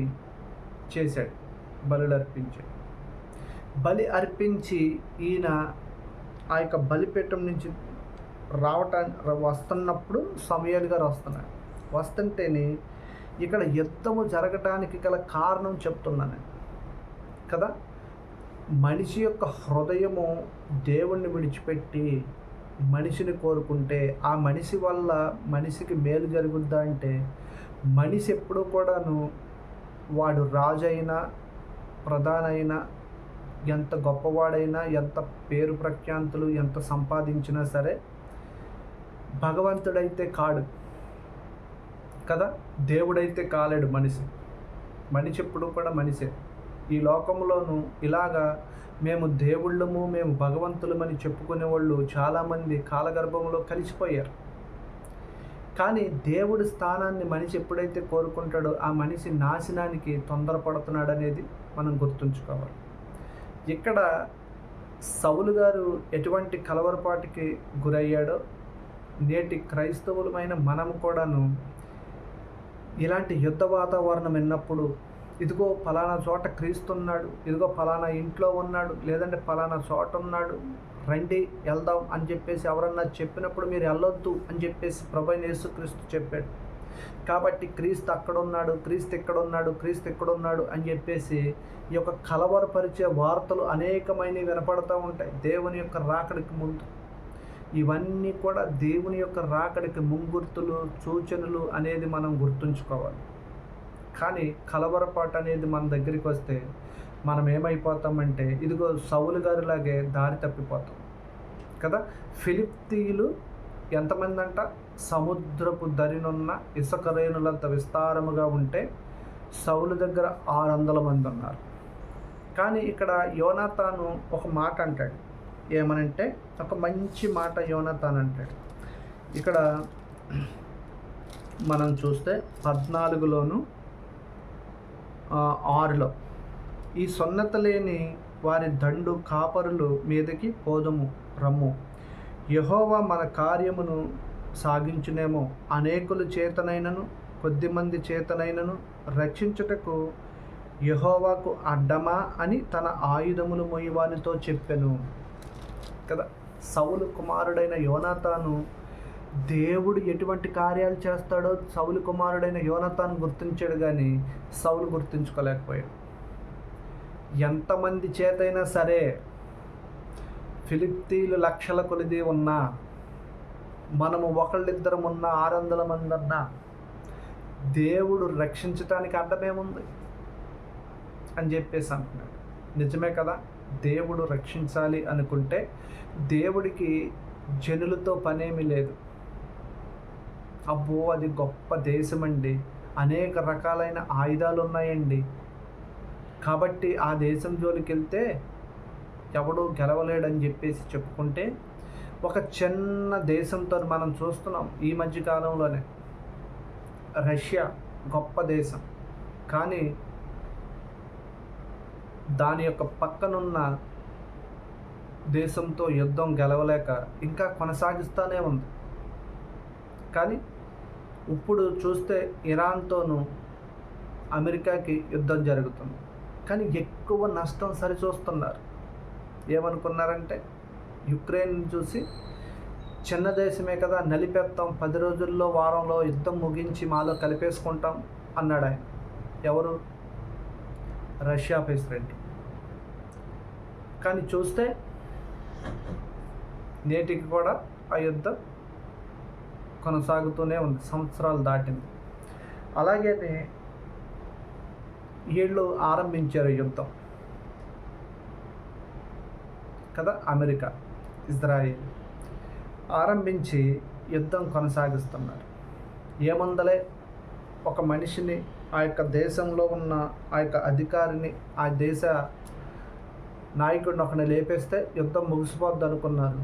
చేశాడు, బలులు అర్పించాడు. బలి అర్పించి ఈయన ఆ యొక్క బలిపీఠం నుంచి వస్తున్నప్పుడు సమూయేలు గారు వస్తున్నాడు. వస్తుంటేనే ఇక్కడ యుద్ధము జరగటానికి గల కారణం చెప్తున్నాను కదా. మనిషి యొక్క హృదయము దేవుణ్ణి విడిచిపెట్టి మనిషిని కోరుకుంటే ఆ మనిషి వల్ల మనిషికి మేలు జరుగుద్దా అంటే, మనిషి ఎప్పుడూ కూడాను వాడు రాజైనా ప్రధానైనా ఎంత గొప్పవాడైనా ఎంత పేరు ప్రఖ్యాంతులు ఎంత సంపాదించినా సరే భగవంతుడైతే కాడు కదా. దేవుడైతే కాలేడు మనిషి ఎప్పుడు కూడా మనిషే. ఈ లోకంలోనూ ఇలాగా మేము దేవుళ్ళము మేము భగవంతులమని చెప్పుకునే వాళ్ళు చాలామంది కాలగర్భంలో కలిసిపోయారు. కానీ దేవుడి స్థానాన్ని మనిషి ఎప్పుడైతే కోరుకుంటాడో ఆ మనిషి నాశనానికి తొందరపడుతున్నాడు అనేది మనం గుర్తుంచుకోవాలి. ఇక్కడ సౌలు గారు ఎటువంటి కలవరపాటుకి గురయ్యాడో నేటి క్రైస్తవులమైన మనం కూడాను ఇలాంటి యుద్ధ వాతావరణం విన్నప్పుడు ఇదిగో ఫలానా చోట క్రీస్తున్నాడు, ఇదిగో ఫలానా ఇంట్లో ఉన్నాడు, లేదంటే ఫలానా చోట ఉన్నాడు, రండి వెళ్దాం అని చెప్పేసి ఎవరన్నా చెప్పినప్పుడు మీరు వెళ్ళొద్దు అని చెప్పేసి ప్రభువైన యేసుక్రీస్తు చెప్పాడు. కాబట్టి క్రీస్తు అక్కడున్నాడు, క్రీస్తు ఇక్కడున్నాడు అని చెప్పేసి ఈ యొక్క కలవరపరిచే వార్తలు అనేకమైనవి వినపడుతూ ఉంటాయి దేవుని యొక్క రాకడికి ముందు. ఇవన్నీ కూడా దేవుని యొక్క రాకడికి ముంగుర్తులు సూచనలు అనేది మనం గుర్తుంచుకోవాలి. కానీ కలవరపాటు అనేది మన దగ్గరికి వస్తే మనం ఏమైపోతామంటే ఇదిగో సౌలు గారిలాగే దారి తప్పిపోతాం కదా. ఫిలిప్తీయులు ఎంతమంది అంట, సముద్రపు దరినున్న ఇసుక రేణులంత విస్తారముగా ఉంటే సౌలు దగ్గర 600 మంది ఉన్నారు. కానీ ఇక్కడ యోనాతాను ఒక మాట అంటాడు. ఏమనంటే ఒక మంచి మాట యోనాతాను అంటాడు. ఇక్కడ మనం చూస్తే 14లోను 6లో ఈ సున్నత లేని వారి దండు కాపరులు మీదకి పోదము రమ్ము, యెహోవా మన కార్యమును సాగించునేమో, అనేకుల చేతనైనను కొద్దిమంది చేతనైనను రక్షించుటకు యెహోవాకు అడ్డమా అని తన ఆయుధములు మొయ్యవానితో చెప్పెను కదా. సౌలు కుమారుడైన యోనాతాను దేవుడు ఎటువంటి కార్యాలు చేస్తాడో సౌలు కుమారుడైన యోనాతాను గుర్తించాడు, కానీ సౌలు గుర్తించుకోలేకపోయాడు. ఎంతమంది చేతైనా సరే ఫిలిప్తీయులు లక్షల కొలిది ఉన్నా, మనము ఒకళ్ళిద్దరం ఉన్నా 600 మంది ఉన్నా దేవుడు రక్షించటానికి అడ్డమేముంది అని చెప్పేసి అంటున్నాడు. నిజమే కదా. దేవుడు రక్షించాలి అనుకుంటే దేవుడికి జనులతో పనేమీ లేదు. అబ్బో అది గొప్ప దేశం అండి, అనేక రకాలైన ఆయుధాలు ఉన్నాయండి, కాబట్టి ఆ దేశం జోలికి వెళ్తే ఎవడు గెలవలేడని చెప్పేసి చెప్పుకుంటే ఒక చిన్న దేశంతో మనం చూస్తున్నాం ఈ మధ్యకాలంలోనే. రష్యా గొప్ప దేశం, కానీ దాని యొక్క పక్కనున్న దేశంతో యుద్ధం గెలవలేక ఇంకా కొనసాగిస్తూనే ఉంది. కానీ ఇప్పుడు చూస్తే ఇరాన్తోనూ అమెరికాకి యుద్ధం జరుగుతుంది, కానీ ఎక్కువ నష్టం సరిచూస్తున్నారు. ఏమనుకున్నారంటే యుక్రెయిన్ చూసి చిన్న దేశమే కదా నలిపేస్తాం, 10 రోజుల్లో వారంలో యుద్ధం ముగించి మాలో కలిపేసుకుంటాం అన్నాడు ఆయన. ఎవరు? Russia president. కానీ చూస్తే నేటికి కూడా ఆ యుద్ధం కొనసాగుతూనే ఉంది, సంవత్సరాలు దాటింది. అలాగే వీళ్ళు ఆరంభించారు యుద్ధం కదా. అమెరికా ఇజ్రాయిల్ ఆరంభించి యుద్ధం కొనసాగిస్తున్నారు. ఏముందలే, ఒక మనిషిని ఆ యొక్క దేశంలో ఉన్న ఆ యొక్క అధికారిని ఆ దేశ నాయకుడిని ఒకరిని లేపేస్తే యుద్ధం ముగిసిపోద్ది అనుకున్నారు.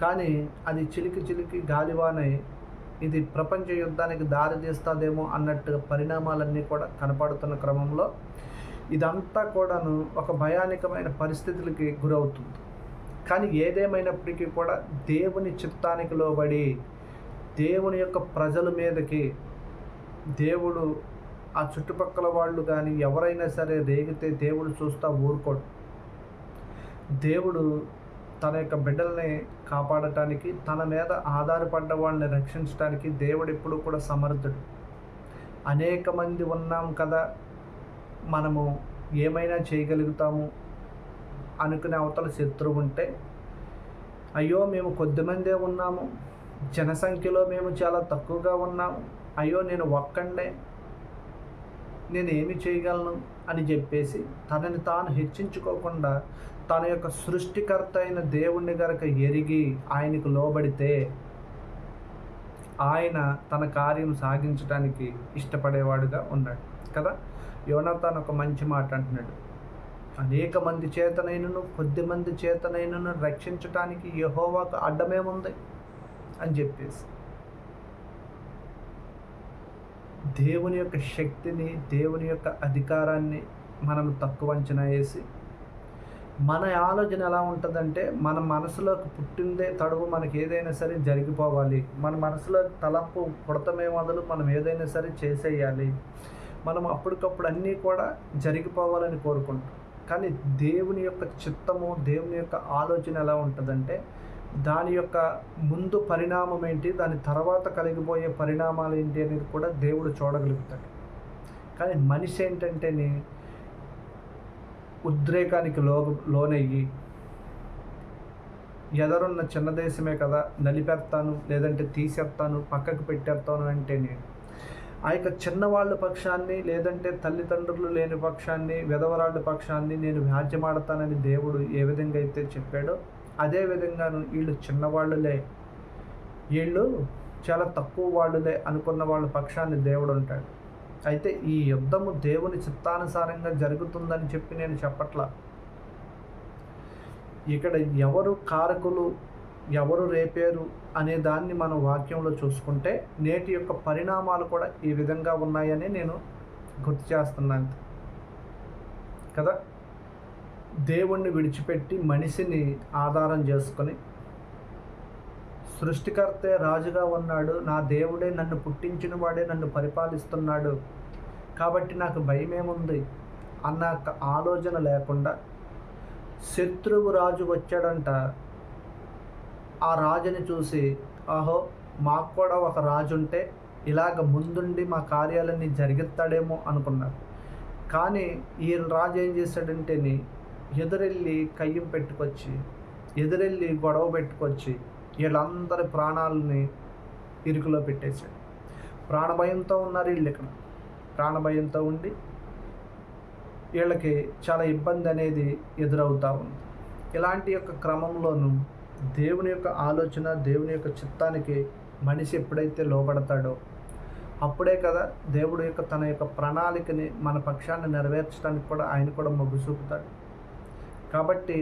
కానీ అది చిలికి గాలివానై ఇది ప్రపంచ యుద్ధానికి దారి తీస్తుందేమో అన్నట్టు పరిణామాలన్నీ కూడా కనపడుతున్న క్రమంలో ఇదంతా కూడాను ఒక భయానకమైన పరిస్థితులకి గురవుతుంది. కానీ ఏదేమైనప్పటికీ కూడా దేవుని చిత్తానికి లోబడి దేవుని యొక్క ప్రజల మీదకి దేవుడు ఆ చుట్టుపక్కల వాళ్ళు కానీ ఎవరైనా సరే రేగితే దేవుడు చూస్తా ఊరుకోడు. దేవుడు తన యొక్క బిడ్డల్ని కాపాడటానికి, తన మీద ఆధారపడ్డ వాళ్ళని రక్షించడానికి దేవుడు ఎప్పుడు కూడా సమర్థుడు. అనేక మంది ఉన్నాం కదా, మనము ఏమైనా చేయగలుగుతాము అనుకునే అవతల శత్రువు ఉంటే, అయ్యో మేము కొద్దిమందే ఉన్నాము, జనసంఖ్యలో మేము చాలా తక్కువగా ఉన్నాము, అయ్యో నేను ఒక్కడే, నేను ఏమి చేయగలను అని చెప్పేసి తనని తాను హెచ్చించుకోకుండా తన యొక్క సృష్టికర్త అయిన దేవుణ్ణి గనక ఎరిగి ఆయనకు లోబడితే ఆయన తన కార్యం సాగించడానికి ఇష్టపడేవాడుగా ఉన్నాడు కదా. యోనాతాన్ ఒక మంచి మాట అంటున్నాడు, అనేక మంది చేతనైనను కొద్ది మంది చేతనైనను రక్షించటానికి యెహోవాకు అడ్డమేముంది అని చెప్పేసి. దేవుని యొక్క శక్తిని, దేవుని యొక్క అధికారాన్ని మనం తక్కువ అంచనా వేసి, మన ఆలోచన ఎలా ఉంటుందంటే, మన మనసులోకి పుట్టిందే తడువు మనకి ఏదైనా సరే జరిగిపోవాలి, మన మనసులో తలంపు పుడతమే మొదలు మనం ఏదైనా సరే చేసేయాలి, మనం అప్పటికప్పుడు అన్నీ కూడా జరిగిపోవాలని కోరుకుంటాం. కానీ దేవుని యొక్క చిత్తము, దేవుని యొక్క ఆలోచన ఎలా ఉంటుందంటే, దాని యొక్క ముందు పరిణామం ఏంటి, దాని తర్వాత కలిగిపోయే పరిణామాలు ఏంటి అనేది కూడా దేవుడు చూడగలుగుతాడు. కానీ మనిషి ఏంటంటేని ఉద్రేకానికి లోనయ్యి, ఎదరున్న చిన్న దేశమే కదా, నలిపేస్తాను లేదంటే తీసేస్తాను పక్కకు పెట్టేస్తాను అంటేనే ఆ యొక్క చిన్నవాళ్ళ పక్షాన్ని, లేదంటే తల్లిదండ్రులు లేని పక్షాన్ని, విధవరాళ్ళ పక్షాన్ని నేను వ్యాజ్యమాడతానని దేవుడు ఏ విధంగా అయితే చెప్పాడో, అదే విధంగాను వీళ్ళు చిన్నవాళ్ళులే, వీళ్ళు చాలా తక్కువ వాళ్ళులే అనుకున్న వాళ్ళ పక్షాన్ని దేవుడు ఉంటాడు. అయితే ఈ యుద్ధము దేవుని చిత్తానుసారంగా జరుగుతుందని చెప్పి నేను చెప్పట్లా. ఇక్కడ ఎవరు కారకులు, ఎవరు రేపేరు అనే దాన్ని మనం వాక్యంలో చూసుకుంటే నేటి యొక్క పరిణామాలు కూడా ఈ విధంగా ఉన్నాయని నేను గుర్తు చేస్తున్నాను కదా. దేవుణ్ణి విడిచిపెట్టి మనిషిని ఆధారం చేసుకొని, సృష్టికర్తే రాజుగా ఉన్నాడు, నా దేవుడే నన్ను పుట్టించిన వాడే నన్ను పరిపాలిస్తున్నాడు కాబట్టి నాకు భయమేముంది అన్న ఆలోచన లేకుండా, శత్రువు రాజు వచ్చాడంట, ఆ రాజుని చూసి ఆహో మాకు కూడా ఒక రాజు ఉంటే ఇలాగ ముందుండి మా కార్యాలన్నీ జరిగిస్తాడేమో అనుకున్నారు. కానీ ఈ రాజు ఏం చేశాడంటేని ఎదురెళ్ళి కయ్యం పెట్టుకొచ్చి, ఎదురెళ్ళి గొడవ పెట్టుకొచ్చి వీళ్ళందరి ప్రాణాలని ఇరుకులో పెట్టేశాడు. ప్రాణభయంతో ఉన్నారు వీళ్ళు. ఇక్కడ ప్రాణభయంతో ఉండి వీళ్ళకి చాలా ఇబ్బంది అనేది ఎదురవుతూ ఉంది. ఇలాంటి యొక్క క్రమంలోనూ దేవుని యొక్క ఆలోచన, దేవుని యొక్క చిత్తానికి మనిషి ఎప్పుడైతే లోబడతాడో అప్పుడే కదా దేవుడు యొక్క తన యొక్క ప్రణాళికని మన పక్షాన్ని నెరవేర్చడానికి కూడా ఆయన కూడా మొగ్గు చూపుతాడు. కాబట్టి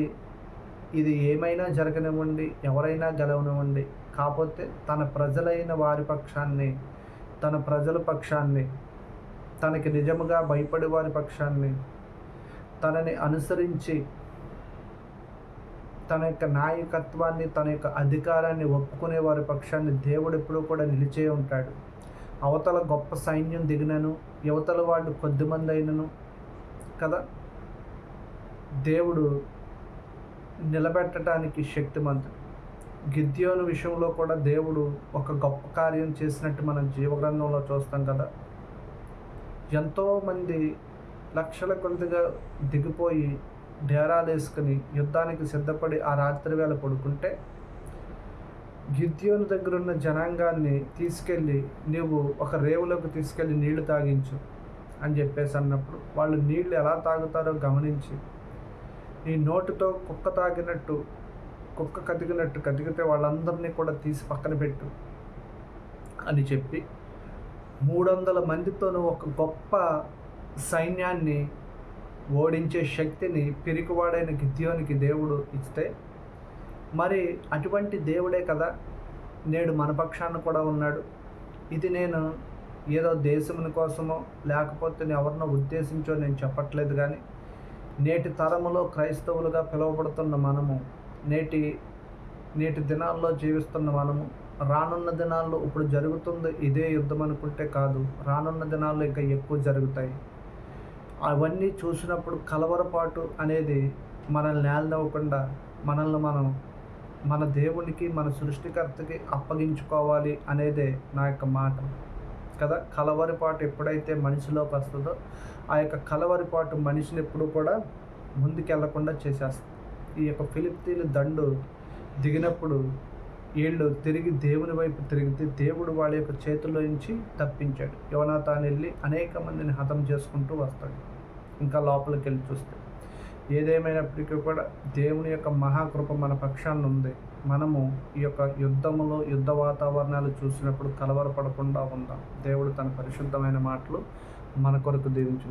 ఇది ఏమైనా జరగనివ్వండి, ఎవరైనా గెలవనివ్వండి, కాకపోతే తన ప్రజలైన వారి పక్షాన్ని, తన ప్రజల పక్షాన్ని, తనకి నిజముగా భయపడే వారి పక్షాన్ని, తనని అనుసరించి తన యొక్క నాయకత్వాన్ని, తన యొక్క అధికారాన్ని ఒప్పుకునే వారి పక్షాన్ని దేవుడు ఎప్పుడూ కూడా నిలిచే ఉంటాడు. అవతల గొప్ప సైన్యం దిగినను, యువతల వాళ్ళు కొద్దిమంది అయినను కదా, దేవుడు నిలబెట్టడానికి శక్తిమంతుడు. గిద్యోను విషయంలో కూడా దేవుడు ఒక గొప్ప కార్యం చేసినట్టు మనం జీవగ్రంథంలో చూస్తాం కదా. ఎంతోమంది లక్షల కొద్దిగా దిగిపోయి డేరాలు వేసుకుని యుద్ధానికి సిద్ధపడి ఆ రాత్రి వేళ పడుకుంటే, గిద్యోను దగ్గర ఉన్న జనాంగాన్ని తీసుకెళ్ళి నీవు ఒక రేవులోకి తీసుకెళ్ళి నీళ్లు తాగించు అని చెప్పేసి అన్నప్పుడు, వాళ్ళు నీళ్లు ఎలా తాగుతారో గమనించి, నీ నోటితో కుక్క తాగినట్టు, కుక్క కదిగినట్టు కదిగితే వాళ్ళందరినీ కూడా తీసి పక్కన పెట్టు అని చెప్పి 300 మందితోనూ ఒక గొప్ప సైన్యాన్ని ఓడించే శక్తిని పిరికివాడైన గిద్యోనికి దేవుడు ఇస్తే, మరి అటువంటి దేవుడే కదా నేడు మన పక్షాన కూడా ఉన్నాడు. ఇది నేను ఏదో దేశముని కోసమో లేకపోతే ఎవరినో ఉద్దేశించో నేను చెప్పట్లేదు. కానీ నేటి తరములో క్రైస్తవులుగా పిలువబడుతున్న మనము, నేటి దినాల్లో జీవిస్తున్న మనము, రానున్న దినాల్లో ఇప్పుడు జరుగుతుంది ఇదే యుద్ధం అనుకుంటే కాదు, రానున్న దినాల్లో ఇంకా ఎక్కువ జరుగుతాయి. అవన్నీ చూసినప్పుడు కలవరపాటు అనేది మనల్ని నేలనివ్వకుండా మనల్ని మనం మన దేవునికి, మన సృష్టికర్తకి అప్పగించుకోవాలి అనేదే నా యొక్క మాట కదా. కలవరపాటు ఎప్పుడైతే మనిషిలోకి వస్తుందో ఆ యొక్క కలవరపాటు మనిషిని ఎప్పుడు కూడా ముందుకెళ్లకుండా చేసేస్తుంది. ఈ యొక్క ఫిలిష్తీయుల దండు దిగినప్పుడు వీళ్ళు తిరిగి దేవుని వైపు తిరిగితే దేవుడు వాళ్ళ యొక్క చేతుల్లో నుంచి తప్పించాడు. యోనాతాను వెళ్ళి అనేక మందిని హతం చేసుకుంటూ వస్తాడు. ఇంకా లోపలికి వెళ్ళి చూస్తే ఏదేమైనప్పటికీ కూడా దేవుని యొక్క మహాకృప మన పక్షాన ఉంది. మనము ఈ యొక్క యుద్ధ వాతావరణాలు చూసినప్పుడు కలవరపడకుండా ఉందాం. దేవుడు తన పరిశుద్ధమైన మాటలు మన కొరకు దీవించును.